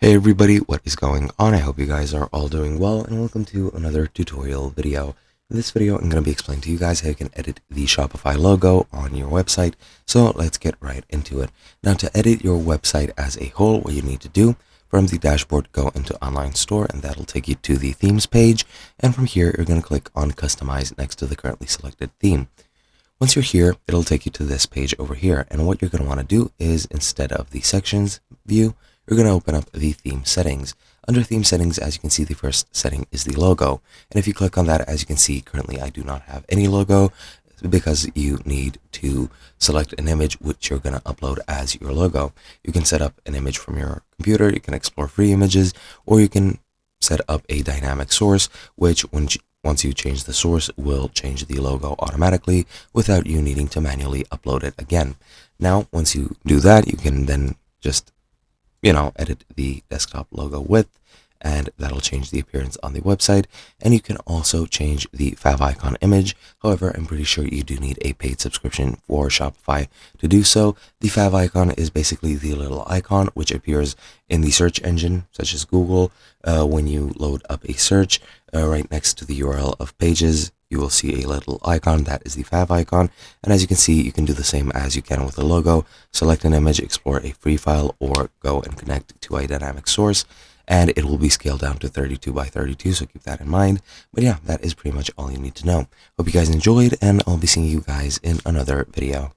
Hey everybody, what is going on? I hope you guys are all doing well, and welcome to another tutorial video. In this video, I'm going to be explaining to you guys how you can edit the Shopify logo on your website. So let's get right into it. Now, to edit your website as a whole, what you need to do, from the dashboard, go into Online Store, and that'll take you to the Themes page. And from here, you're going to click on Customize next to the currently selected theme. Once you're here, it'll take you to this page over here. And what you're going to want to do is, instead of the Sections view, you're going to open up the theme settings. Under theme settings, as you can see, the first setting is the logo. And if you click on that, as you can see, currently I do not have any logo because you need to select an image which you're going to upload as your logo. You can set up an image from your computer, you can explore free images, or you can set up a dynamic source, which once you change the source, will change the logo automatically without you needing to manually upload it again. Now, once you do that, you can then just edit the desktop logo width, and that'll change the appearance on the website. And you can also change the favicon image. However, I'm pretty sure you do need a paid subscription for Shopify to do so. The favicon is basically the little icon which appears in the search engine, such as Google, when you load up a search. Right next to the URL of pages, you will see a little icon that is the favicon. And as you can see, you can do the same as you can with the logo. Select an image, explore a free file, or go and connect to a dynamic source, and it will be scaled down to 32 by 32, so keep that in mind. But yeah, that is pretty much all you need to know. Hope you guys enjoyed, and I'll be seeing you guys in another video.